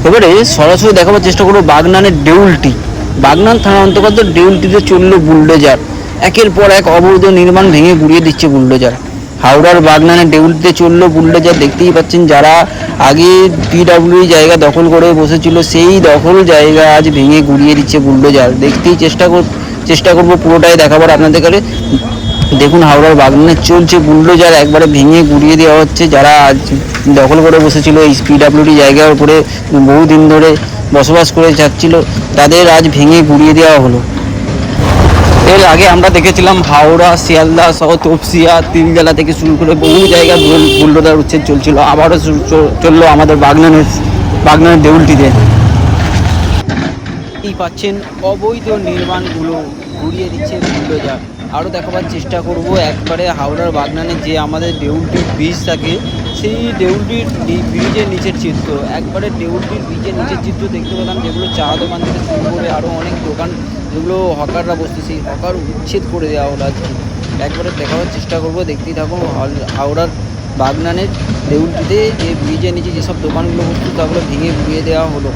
এবারে সরাসরি দেখাবার চেষ্টা করবো বাগনানের দেউলটি। বাগনান থানা অন্তর্গত দেউলটিতে চললো বুলডোজার, একের পর এক অবৈধ নির্মাণ ভেঙে গুড়িয়ে দিচ্ছে বুলডোজার। হাওড়ার বাগনানের দেউলটিতে চললো বুলডোজার। দেখতেই পাচ্ছেন, যারা আগে পিডব্লিউ জায়গা দখল করে বসেছিল, সেই দখল জায়গা আজ ভেঙে গুড়িয়ে দিচ্ছে বুলডোজার। দেখতেই চেষ্টা করবো পুরোটাই দেখাবার আপনাদের কাছে। দেখুন, হাওড়ার বাগনানে চলছে বুলডোজার, একবারে ভেঙে গুড়িয়ে দেওয়া হচ্ছে। যারা আজ দখল করে বসেছিল এই পিডব্লিউডি জায়গার উপরে, বহুদিন ধরে বসবাস করে যাচ্ছিল, তাদের আজ ভেঙে গুড়িয়ে দেওয়া হলো। এর আগে আমরা দেখেছিলাম হাওড়া, শিয়ালদা সহ তপসিয়া, তিলজলা থেকে শুরু করে বহু জায়গায় বুলডোজার উচ্ছেদ চলছিল। আবারও চললো আমাদের বাগনানের দেউলটিতে। এই পাচ্ছেন অবৈধ নির্মাণগুলো ঘুরিয়ে দিচ্ছে বুলডোজার। আরও দেখাবার চেষ্টা করব একবারে হাওড়ার বাগনানে যে আমাদের দেউলটির ব্রিজ থাকে, সেই দেউলটির ব্রিজের নিচের চিত্র। একবারে দেউলটির ব্রিজের নিচের চিত্র দেখতে পেলাম, যেগুলো চা দোকান থেকে শুরু করে আরও অনেক দোকান, যেগুলো হকাররা বসছে, সেই হকার উচ্ছেদ করে দেওয়া হলো আজকে। একবারে দেখাবার চেষ্টা করব, দেখতেই থাকুন। হাওড়ার বাগনানের দেউলটিতে যে ব্রিজের নিচে যেসব দোকানগুলো বসতো, তাগুলো ভেঙে গুড়িয়ে দেওয়া হলো।